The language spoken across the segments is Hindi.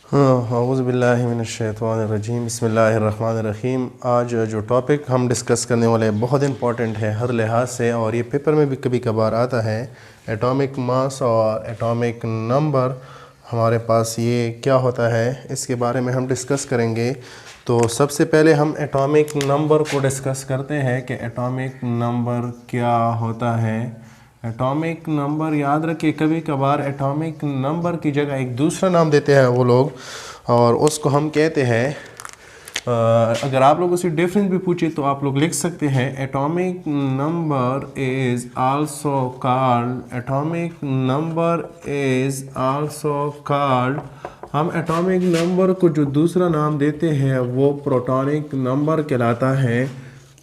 औज़ुबिल्लाहिमिनश्शैतानिर्रजीम बिस्मिल्लाहिर्रहमानिर्रहीम। आज जो टॉपिक हम डिस्कस करने वाले हैं बहुत इंपॉर्टेंट है हर लिहाज से, और ये पेपर में भी कभी कभार आता है। एटॉमिक मास और एटॉमिक नंबर हमारे पास ये क्या होता है, इसके बारे में हम डिस्कस करेंगे। तो सबसे पहले हम एटॉमिक नंबर को डिस्कस करते हैं कि एटॉमिक नंबर क्या होता है। एटॉमिक नंबर याद रखिए, कभी कभार एटॉमिक नंबर की जगह एक दूसरा नाम देते हैं वो लोग, और उसको हम कहते हैं अगर आप लोगों से डिफरेंस भी पूछे तो आप लोग लिख सकते हैं atomic number is also called, atomic number is also called. हम एटॉमिक नंबर को जो दूसरा नाम देते हैं वो प्रोटॉनिक नंबर कहलाता है।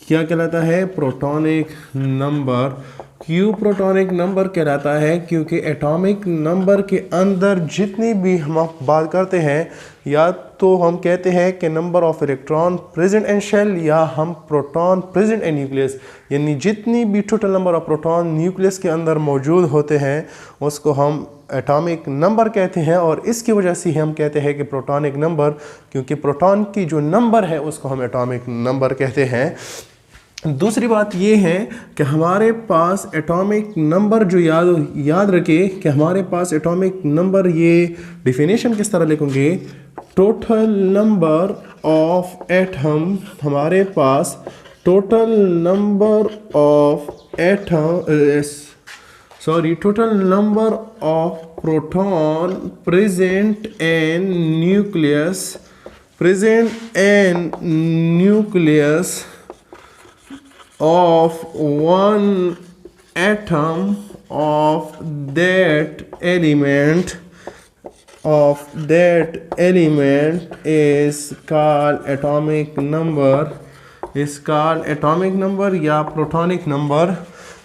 क्या कहलाता है? प्रोटॉनिक नंबर। क्यों प्रोटॉनिक नंबर कहलाता है? क्योंकि एटॉमिक नंबर के अंदर जितनी भी हम बात करते हैं, या तो हम कहते हैं कि number of electron present in shell, या हम प्रोटॉन प्रेजेंट इन न्यूक्लियस, यानी जितनी भी total number of proton nucleus के अंदर मौजूद होते हैं उसको हम एटॉमिक नंबर कहते हैं। और इसकी वजह से हम कहते हैं कि प्रोटॉनिक नंबर, क्योंकि प्रोटॉन की जो नंबर है उसको हम एटॉमिक नंबर कहते हैं। दूसरी बात ये है कि हमारे पास एटॉमिक नंबर जो याद रखे कि हमारे पास एटॉमिक नंबर, ये डिफिनेशन किस तरह लिखेंगे, टोटल नंबर ऑफ एटम। हमारे पास total number of atom total number of proton present in nucleus of one atom of that element is called atomic number या प्रोटॉनिक नंबर।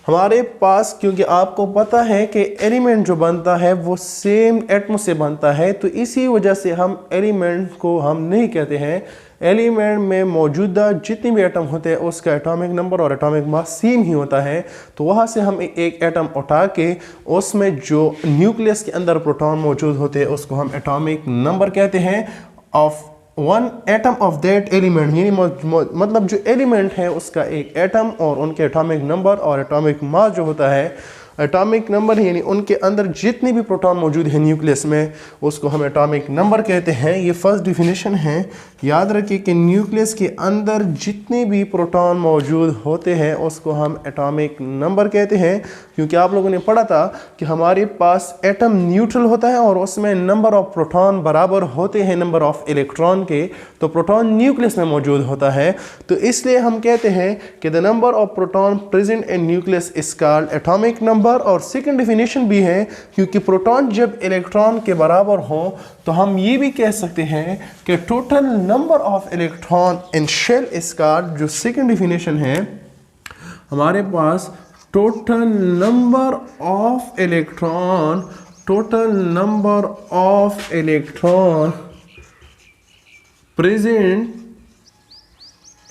हमारे पास, क्योंकि आपको पता है कि एलिमेंट जो बनता है वो सेम एटम से बनता है, तो इसी वजह से हम एलिमेंट को हम नहीं कहते हैं। एलिमेंट में मौजूदा जितने भी एटम होते हैं उसका एटॉमिक नंबर और एटॉमिक मास सेम ही होता है। तो वहाँ से हम एक एटम उठा के उसमें जो न्यूक्लियस के अंदर प्रोटॉन मौजूद होते हैं उसको हम एटॉमिक नंबर कहते हैं of one atom of that element, यानी मतलब जो एलिमेंट है उसका एक एटम और उनके एटॉमिक नंबर और एटॉमिक मास जो होता है, एटॉमिक नंबर यानी उनके अंदर जितने भी प्रोटॉन मौजूद है न्यूक्लियस में उसको हम एटॉमिक नंबर कहते हैं। ये फर्स्ट डिफिनेशन है। याद रखिए कि न्यूक्लियस के अंदर जितने भी प्रोटॉन मौजूद होते हैं उसको हम एटॉमिक नंबर कहते हैं। क्योंकि आप लोगों ने पढ़ा था कि हमारे पास एटम न्यूट्रल होता है और उसमें नंबर ऑफ प्रोटॉन बराबर होते हैं नंबर ऑफ इलेक्ट्रॉन के, तो प्रोटॉन न्यूक्लियस में मौजूद होता है। तो इसलिए हम कहते हैं कि the number of proton present in nucleus is called atomic number. और सेकंड डिफिनेशन भी है, क्योंकि प्रोटॉन जब इलेक्ट्रॉन के बराबर हो तो हम ये भी कह सकते हैं कि total number of electron in shell is called, जो सेकंड डिफिनेशन है हमारे पास, total number of electron present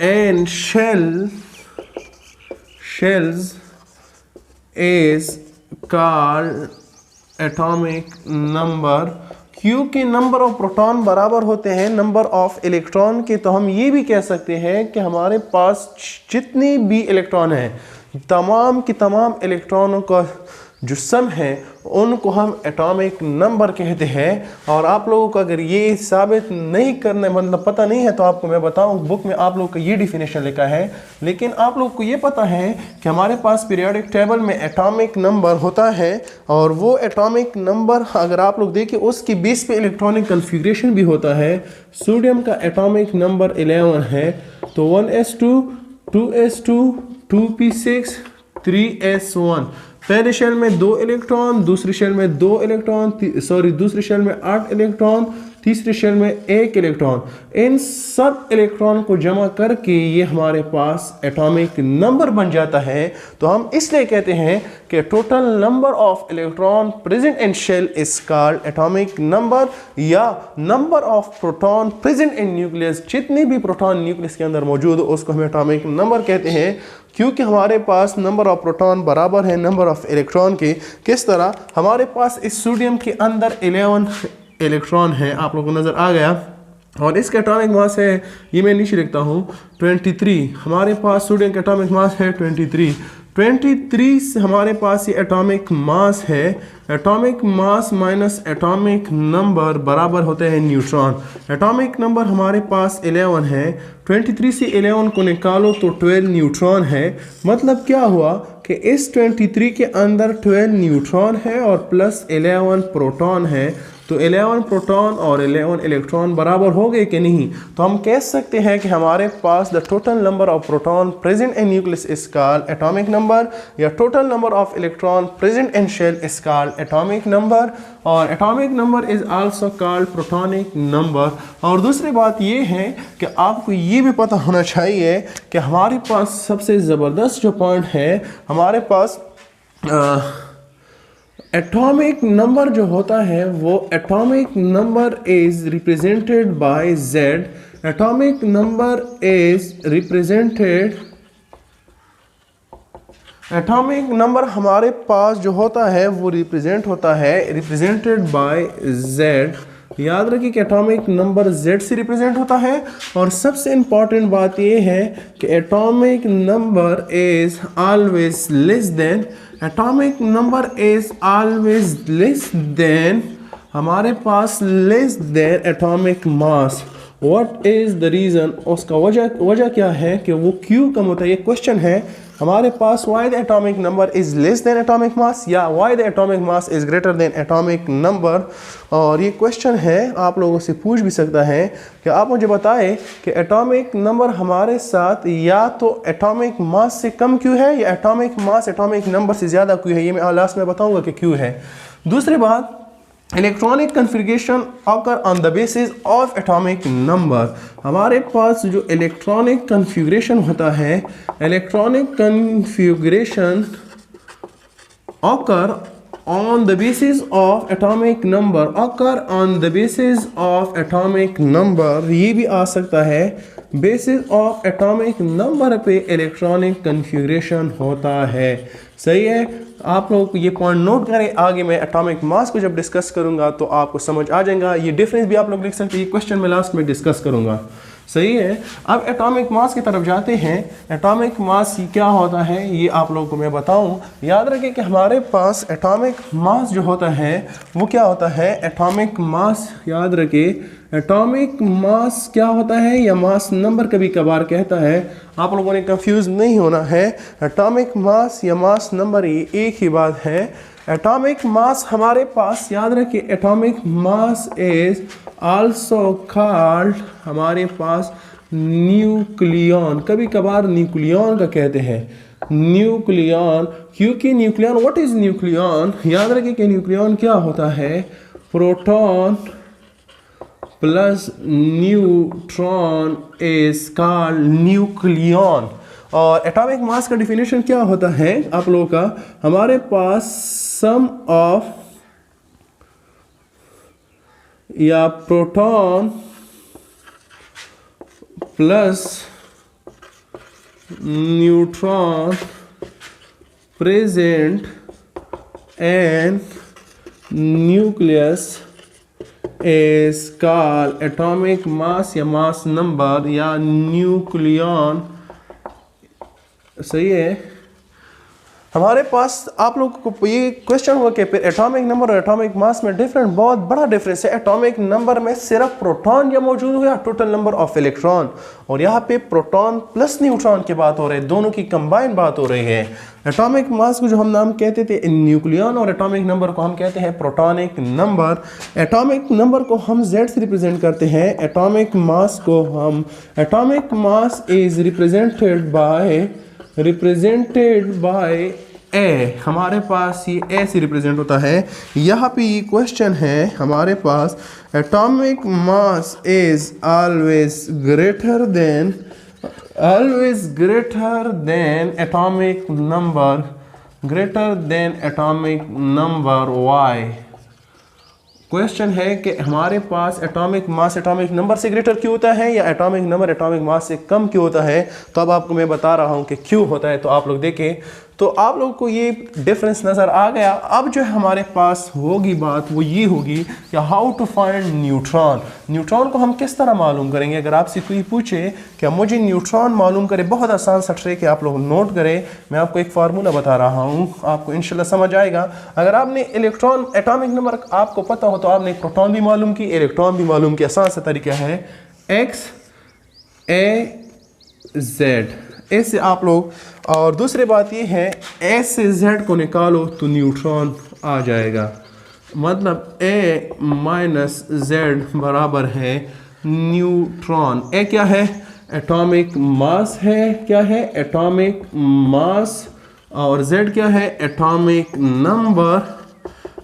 in shells is called atomic number. क्योंकि नंबर ऑफ प्रोटॉन बराबर होते हैं नंबर ऑफ इलेक्ट्रॉन के, तो हम ये भी कह सकते हैं कि हमारे पास जितनी भी इलेक्ट्रॉन हैं, तमाम की तमाम इलेक्ट्रॉनों का जो सम है उनको हम एटॉमिक नंबर कहते हैं। और आप लोगों को अगर ये साबित नहीं करने मतलब पता नहीं है तो आपको मैं बताऊं, बुक में आप लोगों का ये डिफिनेशन लिखा है, लेकिन आप लोगों को ये पता है कि हमारे पास पीरियोडिक टेबल में एटॉमिक नंबर होता है, और वो एटॉमिक नंबर अगर आप लोग देखें उसकी बेस पे इलेक्ट्रॉनिक कन्फिग्रेशन भी होता है। सोडियम का एटॉमिक नंबर 11 है, तो 1s2 2s2 2p6 3s1। पहले शेल में 2 इलेक्ट्रॉन, दूसरी शेल में 2 इलेक्ट्रॉन, दूसरी शेल में 8 इलेक्ट्रॉन, तीसरे शेल में 1 इलेक्ट्रॉन। इन सब इलेक्ट्रॉन को जमा करके ये हमारे पास एटॉमिक नंबर बन जाता है। तो हम इसलिए कहते हैं कि total number of electron present in shell is called atomic number, या number of proton present in nucleus. जितने भी प्रोटॉन न्यूक्लियस के अंदर मौजूद हो उसको हम एटॉमिक नंबर कहते हैं, क्योंकि हमारे पास नंबर ऑफ प्रोटॉन बराबर है नंबर ऑफ इलेक्ट्रॉन के। किस तरह? हमारे पास इस सोडियम के अंदर 11 इलेक्ट्रॉन है, आप लोगों को नज़र आ गया। और इसका एटॉमिक मास है, ये मैं नीचे लिखता हूँ 23। हमारे पास सोडियम का एटॉमिक मास है 23 से हमारे पास ये एटॉमिक मास है। Atomic mass minus atomic number बराबर होते हैं न्यूट्रॉन। एटॉमिक नंबर हमारे पास 11 है, 23 से 11 को निकालो तो 12 न्यूट्रॉन है। मतलब क्या हुआ कि इस 23 के अंदर 12 न्यूट्रॉन है और प्लस 11 प्रोटॉन है। तो 11 प्रोटॉन और 11 इलेक्ट्रॉन बराबर हो गए कि नहीं? तो हम कह सकते हैं कि हमारे पास the total number of proton present in nucleus is called atomic number, या total number of electron present in shell is called atomic number, और atomic number is also called protonic number. और दूसरी बात ये है कि आपको ये भी पता होना चाहिए कि हमारे पास सबसे ज़बरदस्त जो पॉइंट है, हमारे पास एटॉमिक नंबर जो होता है वो atomic number is represented bye Z। Atomic number is represented, atomic number हमारे पास जो होता है वो रिप्रेजेंट होता है रिप्रेजेंटेड बाय Z। याद रखिए कि एटॉमिक नंबर Z से रिप्रेजेंट होता है। और सबसे इंपॉर्टेंट बात ये है कि atomic number is always less than, atomic number is always less than हमारे पास less than atomic mass. What is the reason? उसका वजह क्या है कि वो क्यों कम होता है? ये क्वेश्चन है हमारे पास। Why the atomic number is less than atomic mass, या why the atomic mass is greater than atomic number. और ये क्वेश्चन है आप लोगों से पूछ भी सकता है कि आप मुझे बताएं कि एटॉमिक नंबर हमारे साथ या तो एटॉमिक मास से कम क्यों है, या एटॉमिक मास एटॉमिक नंबर से ज़्यादा क्यों है। ये मैं लास्ट में बताऊंगा कि क्यों है। दूसरी बात, electronic configuration occur on the basis of atomic number. हमारे पास जो इलेक्ट्रॉनिक कन्फिग्रेशन होता है, electronic configuration occur on the basis of atomic number, occur on the basis of atomic number, ये भी आ सकता है basis of atomic number पे इलेक्ट्रॉनिक कन्फिग्रेशन होता है। सही है, आप लोग ये पॉइंट नोट करें। आगे मैं एटॉमिक मास को जब डिस्कस करूंगा तो आपको समझ आ जाएगा। ये डिफरेंस भी आप लोग लिख सकते हैं, ये क्वेश्चन में लास्ट में डिस्कस करूंगा। सही है, अब एटॉमिक मास की तरफ जाते हैं। एटॉमिक मास क्या होता है ये आप लोगों को मैं बताऊं। याद रखें कि हमारे पास एटॉमिक मास जो होता है वो क्या होता है, एटॉमिक मास, याद रखें एटॉमिक मास क्या होता है, या मास नंबर कभी कभार कहता है। आप लोगों ने कंफ्यूज नहीं होना है, एटॉमिक मास या मास नंबर ये एक ही बात है। एटॉमिक मास हमारे पास, याद रखिए atomic mass is also called हमारे पास न्यूक्लियन, कभी कभार न्यूक्लियन का कहते हैं, न्यूक्लियन। क्योंकि न्यूक्लियन, व्हाट इज न्यूक्लियन? याद रखिए कि न्यूक्लियन क्या होता है, proton plus neutron is called nucleon. और एटॉमिक मास का डिफिनेशन क्या होता है आप लोगों का, हमारे पास सम ऑफ या proton plus neutron present and nucleus is called atomic mass या मास नंबर या न्यूक्लियन। सही है, हमारे पास आप लोगों को ये क्वेश्चन हुआ कि फिर एटॉमिक नंबर और एटॉमिक मास में डिफरेंट, बहुत बड़ा डिफरेंस है। एटॉमिक नंबर में सिर्फ प्रोटॉन या मौजूद हुआ, टोटल नंबर ऑफ इलेक्ट्रॉन, और यहाँ पे प्रोटॉन प्लस न्यूट्रॉन की बात हो रही है, दोनों की कंबाइन बात हो रही है। एटॉमिक मास को जो हम नाम कहते थे न्यूक्लियन, और एटॉमिक नंबर को हम कहते हैं प्रोटॉनिक नंबर। एटॉमिक नंबर को हम Z से रिप्रेजेंट करते हैं, एटॉमिक मास को हम, atomic mass is represented by A. हमारे पास ये ए से रिप्रेजेंट होता है। यहाँ पे ये क्वेश्चन है हमारे पास, atomic mass is always greater than atomic number why. Question है कि हमारे पास एटॉमिक मास एटॉमिक नंबर से ग्रेटर क्यों होता है, या एटॉमिक नंबर एटॉमिक मास से कम क्यों होता है। तो अब आपको मैं बता रहा हूँ कि क्यों होता है। तो आप लोग देखें, तो आप लोगों को ये डिफरेंस नज़र आ गया। अब जो हमारे पास होगी बात वो ये होगी कि how to find neutron. Neutron को हम किस तरह मालूम करेंगे। अगर आपसे कोई पूछे कि मुझे न्यूट्रॉन मालूम करे, बहुत आसान सा ट्रिक है, आप लोग नोट करें। मैं आपको एक फार्मूला बता रहा हूँ, आपको इंशाल्लाह समझ आएगा। अगर आपने इलेक्ट्रॉन एटॉमिक नंबर आपको पता हो तो आपने प्रोटॉन भी मालूम की, इलेक्ट्रॉन भी मालूम की। आसान सा तरीका है XAZ, ऐसे आप लोग। और दूसरी बात ये है A से Z को निकालो तो न्यूट्रॉन आ जाएगा, मतलब A माइनस Z बराबर है न्यूट्रॉन। A क्या है? एटॉमिक मास है। क्या है? Atomic mass. और Z क्या है? Atomic number.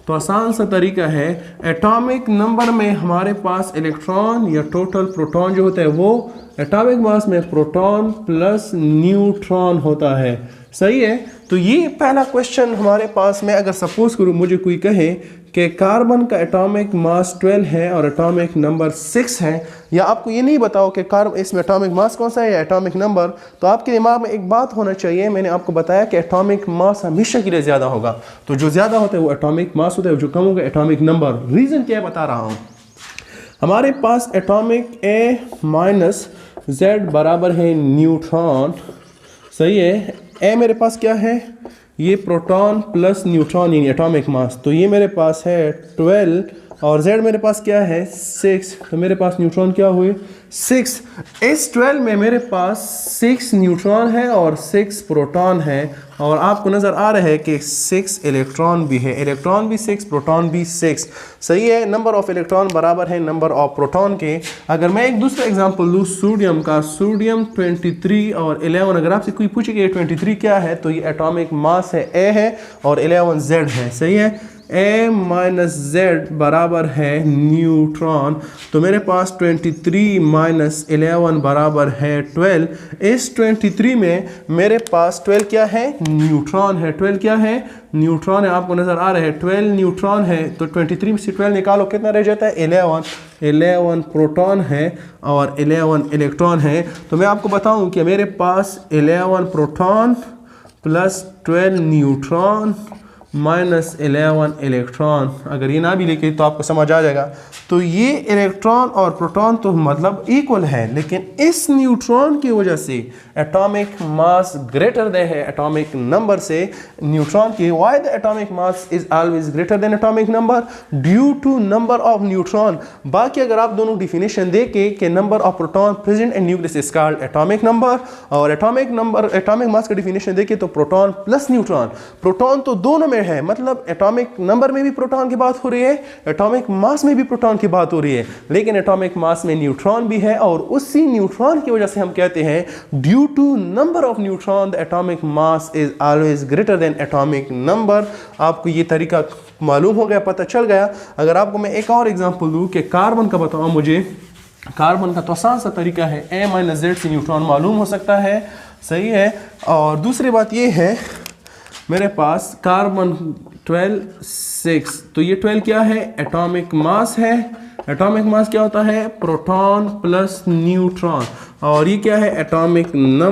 तो आसान सा तरीका है, एटॉमिक नंबर में हमारे पास इलेक्ट्रॉन या टोटल प्रोटॉन जो होता है वो एटॉमिक मास में प्रोटॉन प्लस न्यूट्रॉन होता है। सही है। तो ये पहला क्वेश्चन हमारे पास में, अगर सपोज करूँ मुझे कोई कहे कि कार्बन का एटॉमिक मास 12 है और एटॉमिक नंबर 6 है, या आपको ये नहीं बताओ कि कार्बन इसमें एटॉमिक मास कौन सा है या एटॉमिक नंबर, तो आपके दिमाग में एक बात होना चाहिए। मैंने आपको बताया कि एटॉमिक मास हमेशा के लिए ज़्यादा होगा, तो जो ज़्यादा होता है वो एटॉमिक मास होता है, जो कम होगा एटॉमिक नंबर। रीज़न क्या है बता रहा हूँ। हमारे पास एटॉमिक A माइनस Z बराबर है न्यूट्रॉन। सही है। A मेरे पास क्या है? ये प्रोटॉन प्लस न्यूट्रॉन यानी एटॉमिक मास, तो ये मेरे पास है 12 और Z मेरे पास क्या है? 6। तो मेरे पास न्यूट्रॉन क्या हुए? 6। इस 12 में मेरे पास 6 न्यूट्रॉन है और 6 प्रोटॉन है, और आपको नज़र आ रहा है कि 6 इलेक्ट्रॉन भी है। इलेक्ट्रॉन भी 6, प्रोटॉन भी 6। सही है। नंबर ऑफ इलेक्ट्रॉन बराबर है नंबर ऑफ प्रोटॉन के। अगर मैं एक दूसरा एग्जांपल लूँ सोडियम का, सोडियम 23 और 11, अगर आपसे कोई पूछे कि 23 क्या है, तो ये एटॉमिक मास है A है और 11 Z है। सही है। A माइनस Z बराबर है न्यूट्रॉन, तो मेरे पास 23 माइनस 11 बराबर है 12। इस 23 में मेरे पास 12 क्या है? न्यूट्रॉन है। 12 क्या है? न्यूट्रॉन है। आपको नज़र आ रहा है 12 न्यूट्रॉन है, तो 23 में से 12 निकालो, कितना रह जाता है? 11 प्रोटॉन है और 11 इलेक्ट्रॉन है। तो मैं आपको बताऊं कि मेरे पास 11 proton plus 12 neutron minus 11 electron, अगर ये ना भी लिखे तो आपको समझ आ जाएगा। तो ये इलेक्ट्रॉन और प्रोटॉन तो मतलब इक्वल है, लेकिन इस न्यूट्रॉन की वजह से एटॉमिक मास ग्रेटर देन है एटॉमिक नंबर से। न्यूट्रॉन की why the atomic mass is always greater than atomic number? Due to number of neutron. बाकी अगर आप दोनों डिफिनेशन देके कि number of proton present in nucleus is called atomic number, और एटॉमिक मास का डिफिनेशन देके तो प्रोटॉन प्लस न्यूट्रॉन। प्रोटॉन तो दोनों में है, मतलब एटॉमिक नंबर में भी प्रोटॉन की बात हो रही है, एटॉमिक मास में भी प्रोटॉन की बात हो रही है, लेकिन एटॉमिक मास में न्यूट्रॉन भी है, और उसी न्यूट्रॉन की वजह से हम कहते हैं due to number of neutron the atomic mass is always greater than atomic number. आपको ये तरीका मालूम हो गया, पता चल गया। अगर आपको मैं एक और एग्जांपल दूं कि कार्बन का बताओ मुझे, कार्बन का तो आसान सा तरीका है, A माइनस Z से न्यूट्रॉन मालूम हो सकता है। सही है। और दूसरी बात ये है, मेरे पास कार्बन 12 6, तो ये 12 क्या है? एटॉमिक मास है। एटॉमिक मास क्या होता है? Proton plus neutron. और ये क्या है? Atomic number.